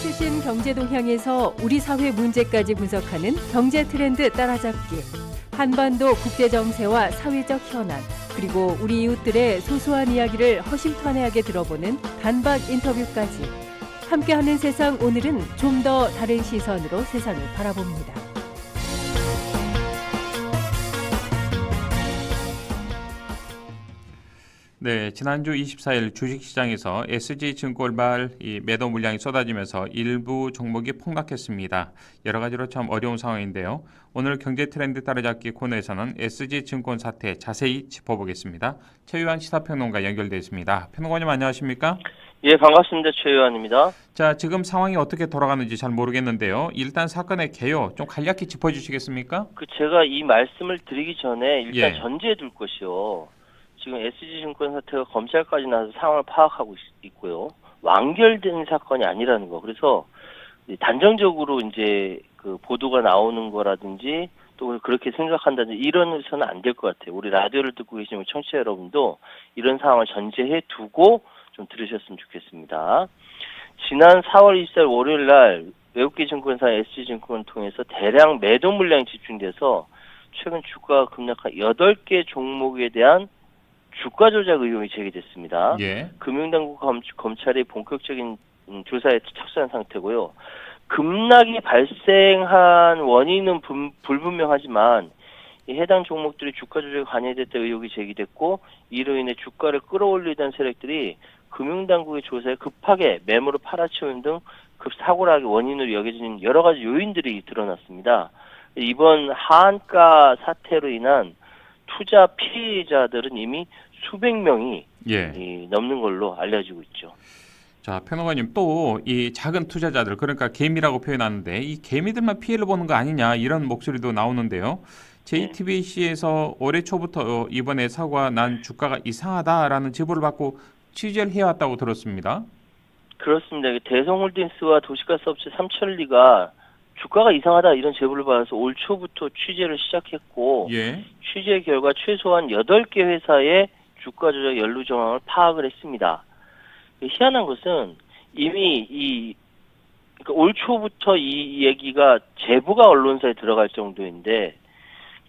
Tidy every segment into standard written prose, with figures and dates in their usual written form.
최신 경제 동향에서 우리 사회 문제까지 분석하는 경제 트렌드 따라잡기. 한반도 국제 정세와 사회적 현안, 그리고 우리 이웃들의 소소한 이야기를 허심탄회하게 들어보는 단박 인터뷰까지. 함께하는 세상, 오늘은 좀 더 다른 시선으로 세상을 바라봅니다. 네, 지난주 24일 주식시장에서 SG증권발 매도 물량이 쏟아지면서 일부 종목이 폭락했습니다. 여러 가지로 참 어려운 상황인데요. 오늘 경제 트렌드 따라잡기 코너에서는 SG증권 사태 자세히 짚어보겠습니다. 최유한 시사평론가 연결되어 있습니다. 평론가님 안녕하십니까? 예, 반갑습니다. 최유한입니다. 자, 지금 상황이 어떻게 돌아가는지 잘 모르겠는데요. 일단 사건의 개요 좀 간략히 짚어주시겠습니까? 제가 이 말씀을 드리기 전에 일단 예. 전제해 둘 것이요. 지금 SG증권 사태가 검찰까지 나서 상황을 파악하고 있고요. 완결된 사건이 아니라는 거. 그래서 단정적으로 이제 그 보도가 나오는 거라든지 또 그렇게 생각한다든지 이런서는 안 될 것 같아요. 우리 라디오를 듣고 계시는 청취자 여러분도 이런 상황을 전제해 두고 좀 들으셨으면 좋겠습니다. 지난 4월 24일 월요일 날 외국계 증권사 SG증권을 통해서 대량 매도 물량이 집중돼서 최근 주가가 급락한 8개 종목에 대한 주가 조작 의혹이 제기됐습니다. 예. 금융당국 검찰이 본격적인 조사에 착수한 상태고요. 급락이 발생한 원인은 불분명하지만 해당 종목들이 주가 조작에 관여됐다 의혹이 제기됐고 이로 인해 주가를 끌어올리던 세력들이 금융당국의 조사에 급하게 매물을 팔아치우는 등 급사고락의 원인으로 여겨지는 여러 가지 요인들이 드러났습니다. 이번 하한가 사태로 인한 투자 피해자들은 이미 수백 명이 넘는 걸로 알려지고 있죠. 자, 평론가님 또 이 작은 투자자들, 그러니까 개미라고 표현하는데 이 개미들만 피해를 보는 거 아니냐 이런 목소리도 나오는데요. JTBC에서 올해 초부터 이번에 사고가 난 주가가 이상하다라는 제보를 받고 취재를 해왔다고 들었습니다. 그렇습니다. 대성홀딩스와 도시가스 업체 삼천리가 주가가 이상하다 이런 제보를 받아서 올 초부터 취재를 시작했고 취재 결과 최소한 8개 회사의 주가 조작 연루 정황을 파악을 했습니다. 희한한 것은 이미 그러니까 올 초부터 이 얘기가 제보가 언론사에 들어갈 정도인데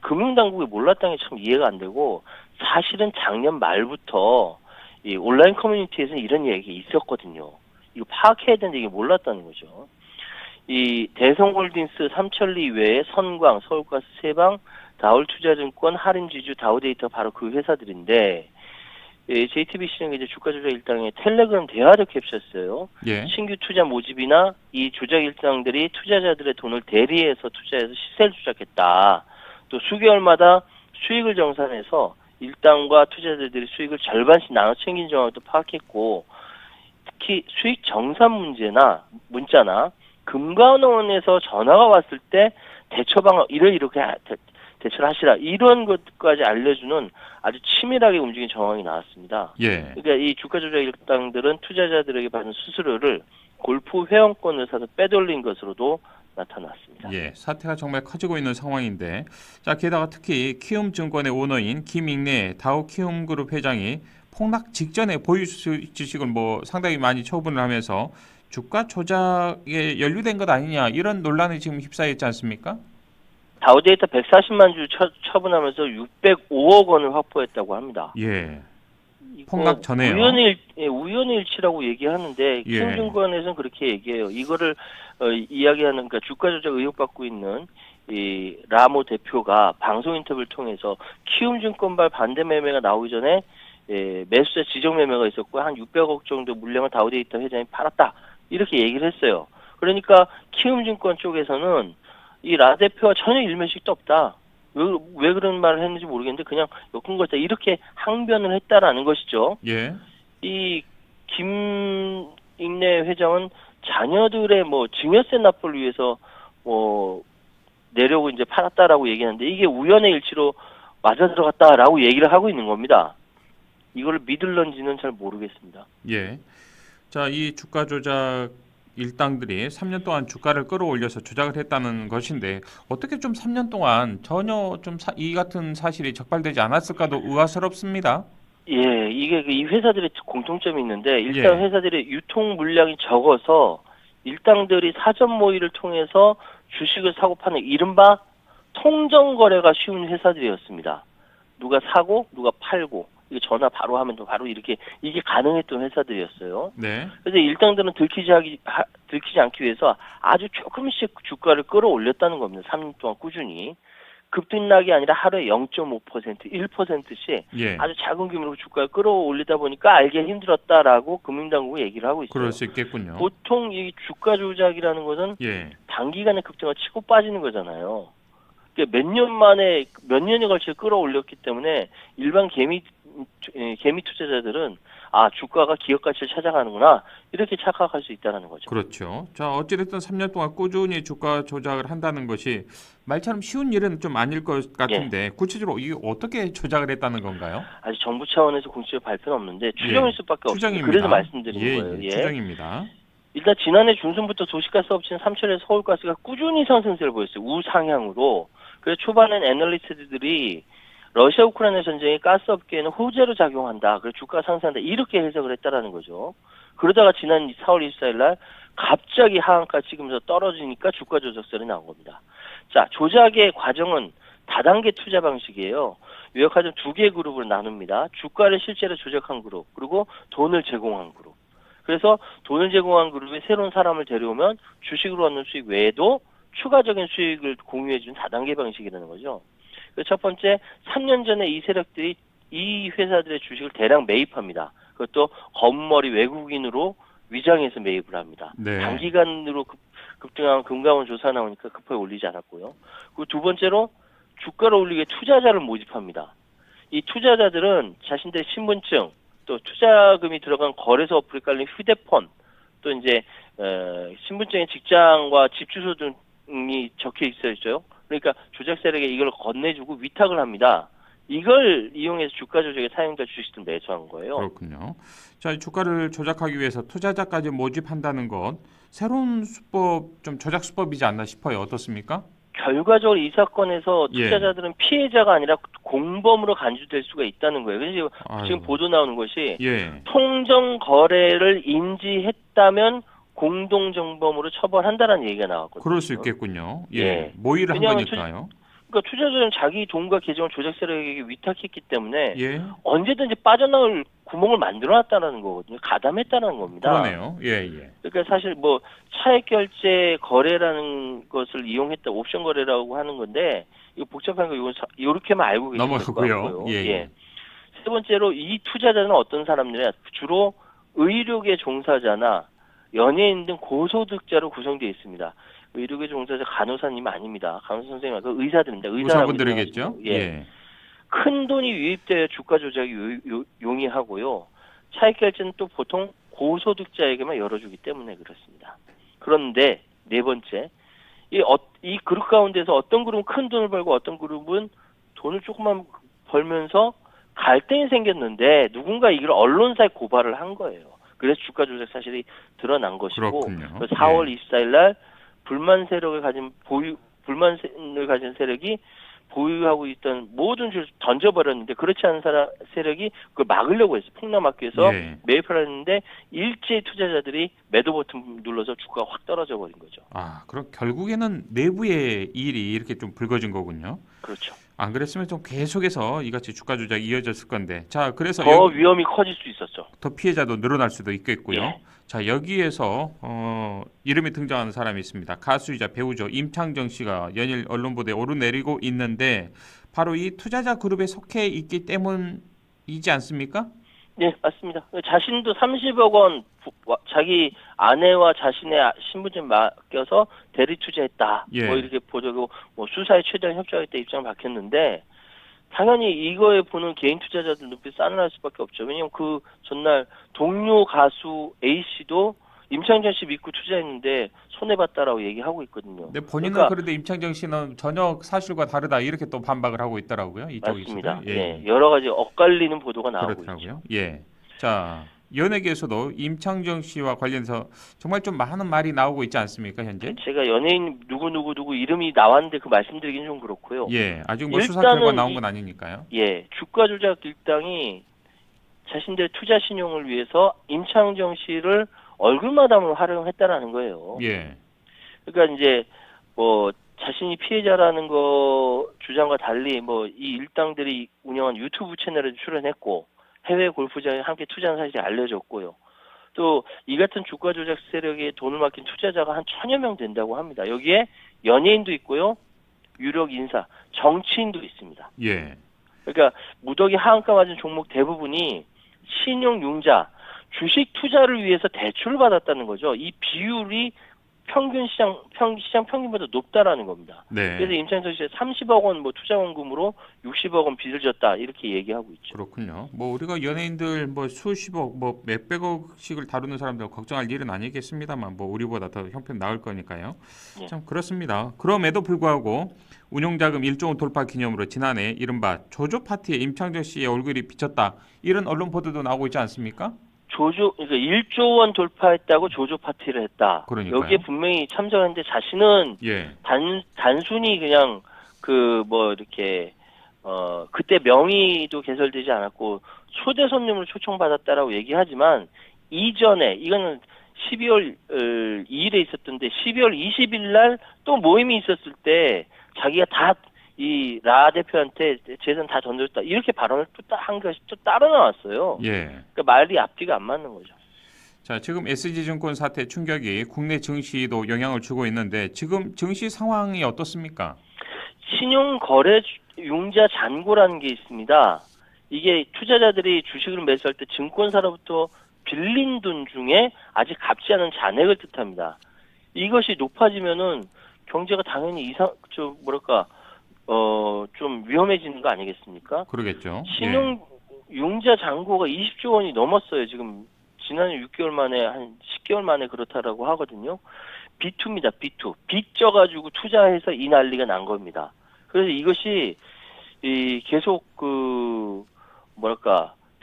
금융당국이 몰랐다는 게 참 이해가 안 되고 사실은 작년 말부터 이 온라인 커뮤니티에서는 이런 얘기 있었거든요. 이거 파악해야 되는데 이게 몰랐다는 거죠. 이 대성홀딩스, 삼천리 외에 선광, 서울가스, 세방, 다올투자증권, 할인지주, 다우데이터 바로 그 회사들인데 JTBC는 이제 주가 조작 일당에 텔레그램 대화를 캡처했어요. 신규 투자 모집이나 이 조작 일당들이 투자자들의 돈을 대리해서 투자해서 시세를 조작했다. 또 수개월마다 수익을 정산해서 일당과 투자자들이 수익을 절반씩 나눠 챙긴 정황도 파악했고 특히 수익 정산 문자나 금감원에서 전화가 왔을 때 대처 방안 이렇게 대처를 하시라 이런 것까지 알려주는 아주 치밀하게 움직인 정황이 나왔습니다. 그러니까 이 주가 조작 일당들은 투자자들에게 받은 수수료를 골프 회원권을 사서 빼돌린 것으로도 나타났습니다. 사태가 정말 커지고 있는 상황인데, 자 게다가 특히 키움증권의 오너인 김익래 다우키움그룹 회장이 폭락 직전에 보유 주식을 상당히 많이 처분을 하면서 주가 조작에 연루된 것 아니냐 이런 논란이 지금 휩싸여 있지 않습니까? 다우데이터 140만 주 처분하면서 605억 원을 확보했다고 합니다. 폭락 전에요. 우연의 일치라고 얘기하는데 키움증권에서는 그렇게 얘기해요. 이거를 이야기하는 그러니까 주가 조작 의혹받고 있는 이 라모 대표가 방송 인터뷰를 통해서 키움증권발 반대 매매가 나오기 전에 매수자 지정 매매가 있었고 한 600억 정도 물량을 다우데이터 회장이 팔았다 이렇게 얘기를 했어요. 그러니까 키움증권 쪽에서는 이 라 대표와 전혀 일면식도 없다. 왜 그런 말을 했는지 모르겠는데 그냥 엮은 거다 이렇게 항변을 했다라는 것이죠. 이 김익래 회장은 자녀들의 증여세 납부를 위해서 내려고 이제 팔았다라고 얘기하는데 이게 우연의 일치로 맞아 들어갔다라고 얘기를 하고 있는 겁니다. 이걸 믿을런지는 잘 모르겠습니다. 자, 이 주가 조작 일당들이 3년 동안 주가를 끌어올려서 조작을 했다는 것인데 어떻게 좀 3년 동안 전혀 좀 이 같은 사실이 적발되지 않았을까도 의아스럽습니다. 예, 이게 이 회사들의 공통점이 있는데 일단 회사들의 유통 물량이 적어서 일당들이 사전 모의를 통해서 주식을 사고 파는 이른바 통정 거래가 쉬운 회사들이었습니다. 누가 사고 누가 팔고 이게 전화 바로 하면 바로 이렇게 이게 가능했던 회사들이었어요. 네. 그래서 일당들은 들키지 않기 위해서 아주 조금씩 주가를 끌어올렸다는 겁니다. 3년 동안 꾸준히. 급등락이 아니라 하루에 0.5%, 1%씩 아주 작은 규모로 주가를 끌어올리다 보니까 알기 힘들었다라고 금융당국이 얘기를 하고 있어요. 그럴 수 있겠군요. 보통 이 주가 조작이라는 것은 단기간에 급등을 치고 빠지는 거잖아요. 그러니까 몇 년에 걸쳐 끌어올렸기 때문에 일반 개미 투자자들은 아, 주가가 기업 가치를 찾아가는구나 이렇게 착각할 수 있다는 거죠. 그렇죠. 자, 어찌됐든 3년 동안 꾸준히 주가 조작을 한다는 것이 말처럼 쉬운 일은 좀 아닐 것 같은데 구체적으로 이게 어떻게 조작을 했다는 건가요? 아직 정부 차원에서 공식 발표는 없는데 추정일 수밖에 없습니다. 그래서 말씀드린 거예요. 추정입니다. 일단 지난해 중순부터 도시가스 업체인 삼천에서 서울가스가 꾸준히 상승세를 보였어요. 우상향으로. 그래서 초반엔 애널리스트들이 러시아 우크라이나 전쟁이 가스업계에는 호재로 작용한다. 그래서 주가가 상승한다. 이렇게 해석을 했다라는 거죠. 그러다가 지난 4월 24일 날 갑자기 하한가 찍으면서 떨어지니까 주가 조작설이 나온 겁니다. 자, 조작의 과정은 다단계 투자 방식이에요. 요약하자면 두 개의 그룹으로 나눕니다. 주가를 실제로 조작한 그룹, 그리고 돈을 제공한 그룹. 그래서 돈을 제공한 그룹에 새로운 사람을 데려오면 주식으로 얻는 수익 외에도 추가적인 수익을 공유해주는 다단계 방식이라는 거죠. 첫 번째, 3년 전에 이 세력들이 이 회사들의 주식을 대량 매입합니다. 그것도 검머리 외국인으로 위장해서 매입을 합니다. 단기간으로 급등한 금감원 조사 나오니까 급하게 올리지 않았고요. 그리고 두 번째로 주가를 올리기 위해 투자자를 모집합니다. 이 투자자들은 자신들의 신분증, 또 투자금이 들어간 거래소 어플에 깔린 휴대폰, 또 이제 신분증에 직장과 집 주소 등이 적혀 있어요. 그러니까 조작 세력에 이걸 건네주고 위탁을 합니다. 이걸 이용해서 주가 조작에 사용자 주식을 매수한 거예요. 그렇군요. 자, 주가를 조작하기 위해서 투자자까지 모집한다는 건 새로운 수법, 좀 조작 수법이지 않나 싶어요. 어떻습니까? 결과적으로 이 사건에서 투자자들은 피해자가 아니라 공범으로 간주될 수가 있다는 거예요. 그래서 지금 보도 나오는 것이 통정 거래를 인지했다면 공동정범으로 처벌한다는 얘기가 나왔거든요. 그럴 수 있겠군요. 모의를 한 거니까요. 그러니까 투자자는 자기 돈과 계정을 조작 세력에게 위탁했기 때문에 언제든지 빠져나올 구멍을 만들어놨다는 거거든요. 가담했다는 겁니다. 그러네요. 그러니까 사실 뭐 차액 결제 거래라는 것을 이용했다, 옵션 거래라고 하는 건데 이거 복잡한 거 이건 이렇게만 알고 계시는 것 같고요. 세 번째로 이 투자자는 어떤 사람들이냐, 주로 의료계 종사자나 연예인 등 고소득자로 구성되어 있습니다. 의료계 종사자 간호사님 아닙니다. 간호사 선생님 말고 의사들입니다. 의사분들이겠죠. 큰 돈이 유입되어 주가 조작이 용이하고요. 차익 결제는 또 보통 고소득자에게만 열어주기 때문에 그렇습니다. 그런데 네 번째, 이 그룹 가운데서 어떤 그룹은 큰 돈을 벌고 어떤 그룹은 돈을 조금만 벌면서 갈등이 생겼는데 누군가 이걸 언론사에 고발을 한 거예요. 그래서 주가 조작 사실이 드러난 것이고 4월 24일 날 불만을 가진 세력이 보유하고 있던 모든 주식을 던져버렸는데 그렇지 않은 세력이 그걸 막으려고 했어요. 폭락막기 위해서 매입을 했는데 일제히 투자자들이 매도 버튼 눌러서 주가가 확 떨어져 버린 거죠. 아, 그럼 결국에는 내부의 일이 이렇게 좀 불거진 거군요. 그렇죠. 안 그랬으면 좀 계속해서 이같이 주가 조작이 이어졌을 건데. 자, 그래서 더 위험이 커질 수 있었죠. 더 피해자도 늘어날 수도 있겠고요. 자, 여기에서 이름이 등장하는 사람이 있습니다. 가수이자 배우죠. 임창정 씨가 연일 언론 보도에 오르내리고 있는데 바로 이 투자자 그룹에 속해 있기 때문이지 않습니까? 네, 맞습니다. 자신도 30억 원 자기 아내와 자신의 신분증 맡겨서 대리 투자했다. 뭐 이렇게 보도고 뭐 수사에 최대한 협조하겠다 입장을 밝혔는데 당연히 이거에 보는 개인 투자자들 눈빛이 싸늘할 수밖에 없죠. 왜냐하면 그 전날 동료 가수 A 씨도 임창정 씨 믿고 투자했는데 손해봤다라고 얘기하고 있거든요. 네, 본인은 그런데 임창정 씨는 전혀 사실과 다르다 이렇게 또 반박을 하고 있더라고요. 맞습니다. 여러 가지 엇갈리는 보도가 나오고 그렇더라고요. 있죠. 자, 연예계에서도 임창정 씨와 관련해서 정말 좀 많은 말이 나오고 있지 않습니까, 현재? 제가 연예인 누구 이름이 나왔는데 그 말씀드리긴 좀 그렇고요. 예, 아직 뭐 수사 결과 나온 건 아니니까요. 예, 주가 조작 일당이 자신들의 투자 신용을 위해서 임창정 씨를 얼굴마담으로 활용했다라는 거예요. 예. 그러니까 이제 뭐 자신이 피해자라는 거 주장과 달리 뭐 이 일당들이 운영한 유튜브 채널에 출연했고 해외 골프장에 함께 투자한 사실이 알려졌고요. 또 이 같은 주가 조작 세력에 돈을 맡긴 투자자가 한 1000여 명 된다고 합니다. 여기에 연예인도 있고요. 유력 인사, 정치인도 있습니다. 예. 그러니까 무더기 하한가 맞은 종목 대부분이 신용융자, 주식 투자를 위해서 대출을 받았다는 거죠. 이 비율이 시장 평균보다 높다라는 겁니다. 네. 그래서 임창정 씨가 30억 원 뭐 투자 원금으로 60억 원 빚을 졌다 이렇게 얘기하고 있죠. 그렇군요. 뭐 우리가 연예인들 뭐 수십억 뭐 몇백억씩을 다루는 사람들 걱정할 일은 아니겠습니다만 뭐 우리보다 더 형편 나을 거니까요. 예. 참 그렇습니다. 그럼에도 불구하고 운용자금 1조 원 돌파 기념으로 지난해 이른바 조조 파티에 임창정 씨의 얼굴이 비쳤다 이런 언론 보도도 나오고 있지 않습니까? 그러니까 1조 원 돌파했다고 조조 파티를 했다. 그러니까요. 여기에 분명히 참석했는데 자신은 예. 단순히 그냥 그 뭐 이렇게 그때 명의도 개설되지 않았고 초대 손님으로 초청받았다라고 얘기하지만 이전에 이거는 12월 2일에 있었던데 12월 20일 날 또 모임이 있었을 때 자기가 다 이 라 대표한테 재산 다 던졌다 이렇게 발언을 또 한 것이 또 따로 나왔어요. 예. 그러니까 말이 앞뒤가 안 맞는 거죠. 자, 지금 SG증권 사태 충격이 국내 증시도 영향을 주고 있는데 지금 증시 상황이 어떻습니까? 신용거래 융자 잔고라는 게 있습니다. 이게 투자자들이 주식을 매수할 때 증권사로부터 빌린 돈 중에 아직 갚지 않은 잔액을 뜻합니다. 이것이 높아지면은 경제가 당연히 좀 위험해지는 거 아니겠습니까? 그러겠죠. 신용 융자 잔고가 20조 원이 넘었어요. 지금 지난해 6개월 만에 한 10개월 만에 그렇다라고 하거든요. B2입니다. B2. 빚 져가지고 투자해서 이 난리가 난 겁니다. 그래서 이것이 계속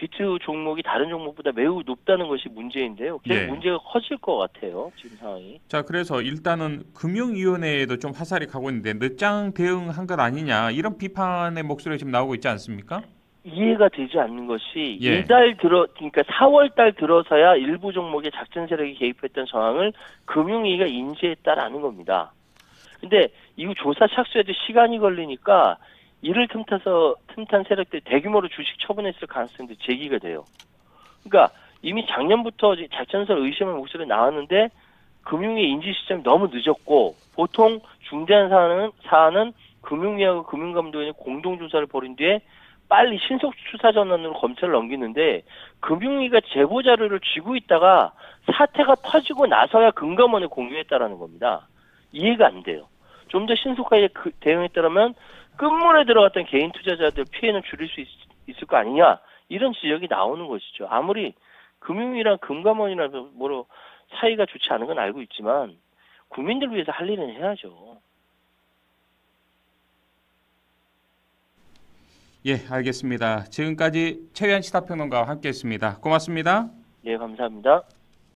B2 종목이 다른 종목보다 매우 높다는 것이 문제인데요. 계속 문제가 커질 것 같아요. 지금 상황이. 자, 그래서 일단은 금융위원회에도 좀 화살이 가고 있는데 늦장 대응한 것 아니냐 이런 비판의 목소리가 지금 나오고 있지 않습니까? 이해가 되지 않는 것이 그러니까 4월 달 들어서야 일부 종목의 작전 세력이 개입했던 상황을 금융위가 인지했다라는 겁니다. 근데 이거 조사 착수에도 시간이 걸리니까 이를 틈탄 세력들이 대규모로 주식 처분했을 가능성도 제기가 돼요. 그러니까 이미 작년부터 작전설 의심의 목소리가 나왔는데 금융위 인지 시점이 너무 늦었고 보통 중대한 사안은 금융위하고 금융감독원이 공동조사를 벌인 뒤에 빨리 신속 수사 전환으로 검찰을 넘기는데 금융위가 제보 자료를 쥐고 있다가 사태가 터지고 나서야 금감원에 공유했다라는 겁니다. 이해가 안 돼요. 좀 더 신속하게 대응했다면 끝물에 들어갔던 개인 투자자들 피해는 줄일 수 있을 거 아니냐 이런 지적이 나오는 것이죠. 아무리 금융위랑 금감원이랑 뭐로 사이가 좋지 않은 건 알고 있지만 국민들 위해서 할 일은 해야죠. 예, 알겠습니다. 지금까지 최유한 시사평론가와 함께했습니다. 고맙습니다. 예, 감사합니다.